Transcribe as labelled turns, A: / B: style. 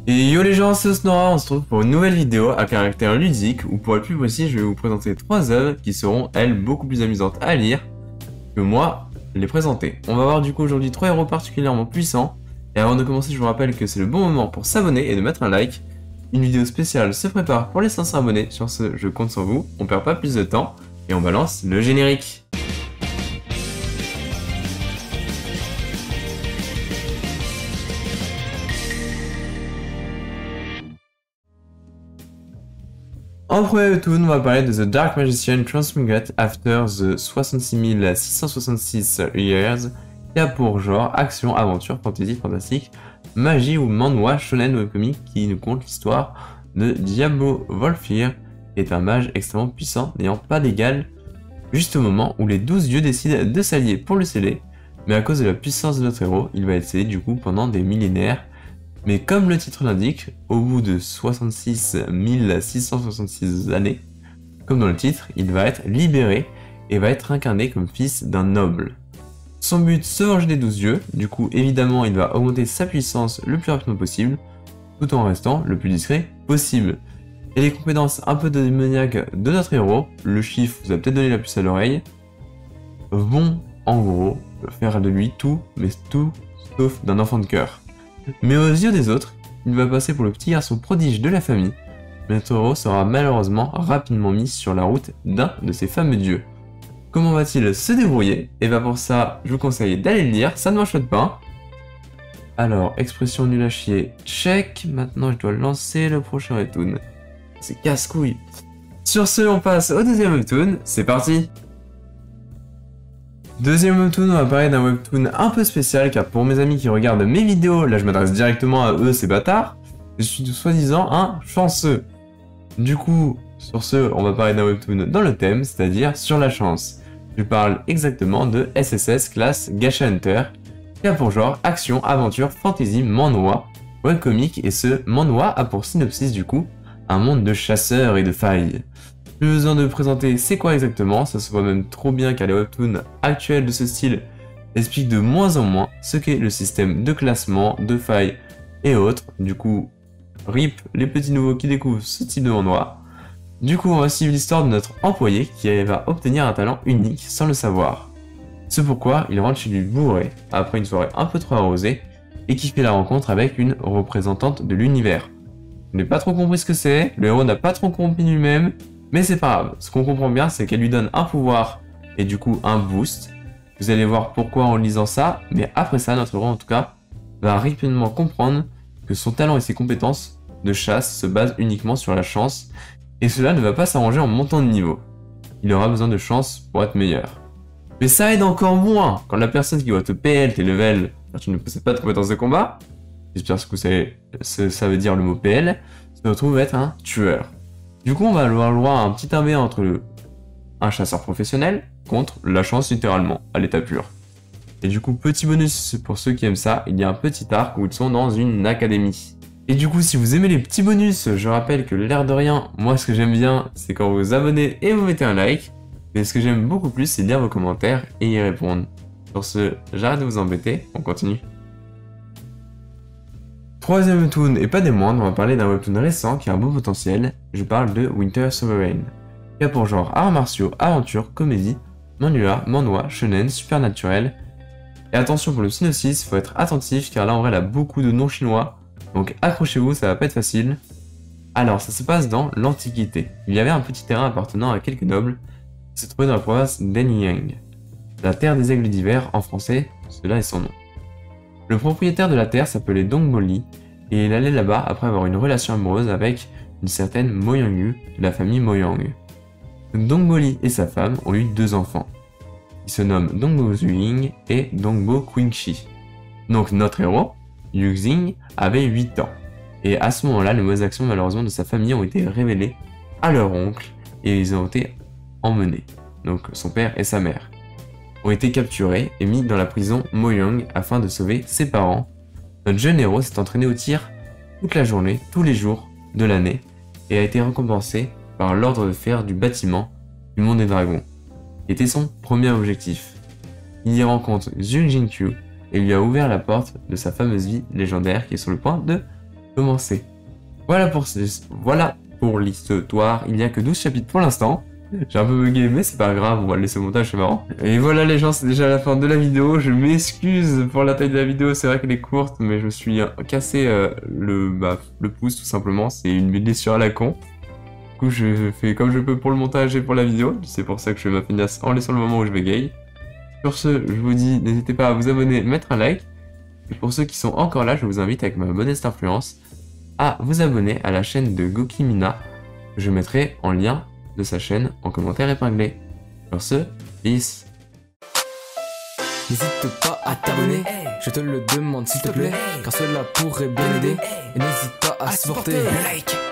A: Et yo les gens, c'est Osnora, on se retrouve pour une nouvelle vidéo à caractère ludique où pour être plus précis, je vais vous présenter 3 œuvres qui seront, elles, beaucoup plus amusantes à lire que moi les présenter. On va voir du coup aujourd'hui 3 héros particulièrement puissants. Et avant de commencer, je vous rappelle que c'est le bon moment pour s'abonner et de mettre un like. Une vidéo spéciale se prépare pour les 500 abonnés. Sur ce, je compte sur vous, on perd pas plus de temps et on balance le générique. En premier webtoon, on va parler de The Dark Magician Transmigrate After the 66666 Years, qui a pour genre action, aventure, fantasy, fantastique, magie ou manhwa shonen webcomic qui nous conte l'histoire de Diablo Volfir, qui est un mage extrêmement puissant n'ayant pas d'égal, juste au moment où les 12 dieux décident de s'allier pour le sceller, mais à cause de la puissance de notre héros, il va être scellé du coup pendant des millénaires. Mais comme le titre l'indique, au bout de 66 666 années, comme dans le titre, il va être libéré et va être incarné comme fils d'un noble. Son but, se venger des 12 dieux, du coup évidemment il va augmenter sa puissance le plus rapidement possible, tout en restant le plus discret possible. Et les compétences un peu démoniaques de notre héros, le chiffre vous a peut-être donné la puce à l'oreille, vont en gros faire de lui tout, mais tout sauf d'un enfant de cœur. Mais aux yeux des autres, il va passer pour le petit garçon prodige de la famille, mais notre héros sera malheureusement rapidement mis sur la route d'un de ces fameux dieux. Comment va-t-il se débrouiller? Et bah pour ça, je vous conseille d'aller le lire, ça ne m'enchante pas. Alors, expression nulle à chier, check. Maintenant je dois lancer le prochain webtoon. C'est casse-couille. Sur ce, on passe au deuxième webtoon, c'est parti. Deuxième webtoon, on va parler d'un webtoon un peu spécial car pour mes amis qui regardent mes vidéos, là je m'adresse directement à eux ces bâtards, je suis soi-disant un chanceux. Du coup, sur ce, on va parler d'un webtoon dans le thème, c'est-à-dire sur la chance. Je parle exactement de SSS classe Gacha Hunter, qui a pour genre action, aventure, fantasy, manhwa, webcomic, et ce manhwa a pour synopsis du coup un monde de chasseurs et de failles. Plus besoin de présenter c'est quoi exactement, ça se voit même trop bien car les webtoons actuels de ce style expliquent de moins en moins ce qu'est le système de classement, de failles et autres. Du coup, RIP les petits nouveaux qui découvrent ce type de manhwa. Du coup, on va suivre l'histoire de notre employé qui va obtenir un talent unique sans le savoir. C'est pourquoi il rentre chez lui bourré après une soirée un peu trop arrosée et qui fait la rencontre avec une représentante de l'univers. Je n'ai pas trop compris ce que c'est, le héros n'a pas trop compris lui-même. Mais c'est pas grave, ce qu'on comprend bien c'est qu'elle lui donne un pouvoir et du coup un boost. Vous allez voir pourquoi en lisant ça, mais après ça notre héros en tout cas va rapidement comprendre que son talent et ses compétences de chasse se basent uniquement sur la chance et cela ne va pas s'arranger en montant de niveau. Il aura besoin de chance pour être meilleur. Mais ça aide encore moins quand la personne qui va te PL tes levels car tu ne possèdes pas de compétences de combat, j'espère que ça veut dire le mot PL, se retrouve être un tueur. Du coup, on va avoir le droit à un petit 1v1 entre un chasseur professionnel contre la chance littéralement, à l'état pur. Et du coup, petit bonus pour ceux qui aiment ça, il y a un petit arc où ils sont dans une académie. Et du coup, si vous aimez les petits bonus, je rappelle que l'air de rien, moi ce que j'aime bien, c'est quand vous vous abonnez et vous mettez un like. Mais ce que j'aime beaucoup plus, c'est lire vos commentaires et y répondre. Sur ce, j'arrête de vous embêter, on continue. Troisième webtoon, et pas des moindres, on va parler d'un webtoon récent qui a un beau potentiel. Je parle de Winter Sovereign, qui a pour genre arts martiaux, aventure, comédie, manhwa, shonen, supernaturel. Et attention pour le synopsis, faut être attentif car là en vrai il a beaucoup de noms chinois, donc accrochez-vous, ça va pas être facile. Alors ça se passe dans l'Antiquité. Il y avait un petit terrain appartenant à quelques nobles qui se trouvait dans la province d'Enyang, la terre des aigles d'hiver en français, cela est son nom. Le propriétaire de la terre s'appelait Dongboli et il allait là-bas après avoir une relation amoureuse avec une certaine Moyangyu de la famille Moyang. Dongboli et sa femme ont eu 2 enfants. Ils se nomment Dongbo Zuying et Dongbo Qingxi. Donc notre héros, Yu Xing, avait 8 ans. Et à ce moment-là, les mauvaises actions malheureusement de sa famille ont été révélées à leur oncle et ils ont été emmenés. Donc son père et sa mère ont été capturés et mis dans la prison Moyang afin de sauver ses parents. Notre jeune héros s'est entraîné au tir toute la journée, tous les jours de l'année et a été récompensé par l'ordre de fer du bâtiment du monde des dragons, qui était son premier objectif. Il y rencontre Xun Jinkyu et lui a ouvert la porte de sa fameuse vie légendaire qui est sur le point de commencer. Voilà pour l'histoire. Il n'y a que 12 chapitres pour l'instant. J'ai un peu bugué, mais c'est pas grave, on va le laisser au montage, c'est marrant. Et voilà les gens, c'est déjà la fin de la vidéo. Je m'excuse pour la taille de la vidéo, c'est vrai qu'elle est courte, mais je me suis cassé le pouce tout simplement. C'est une blessure à la con. Du coup, je fais comme je peux pour le montage et pour la vidéo. C'est pour ça que je fais ma feignasse en laissant le moment où je bégaye. Sur ce, je vous dis, n'hésitez pas à vous abonner, mettre un like. Et pour ceux qui sont encore là, je vous invite avec ma modeste influence à vous abonner à la chaîne de Gokimina. Je mettrai en lien de sa chaîne en commentaire épinglé. Sur ce, peace.
B: N'hésite pas à t'abonner, je te le demande s'il te plaît, car cela pourrait bien aider. Et n'hésite pas à supporter. Like.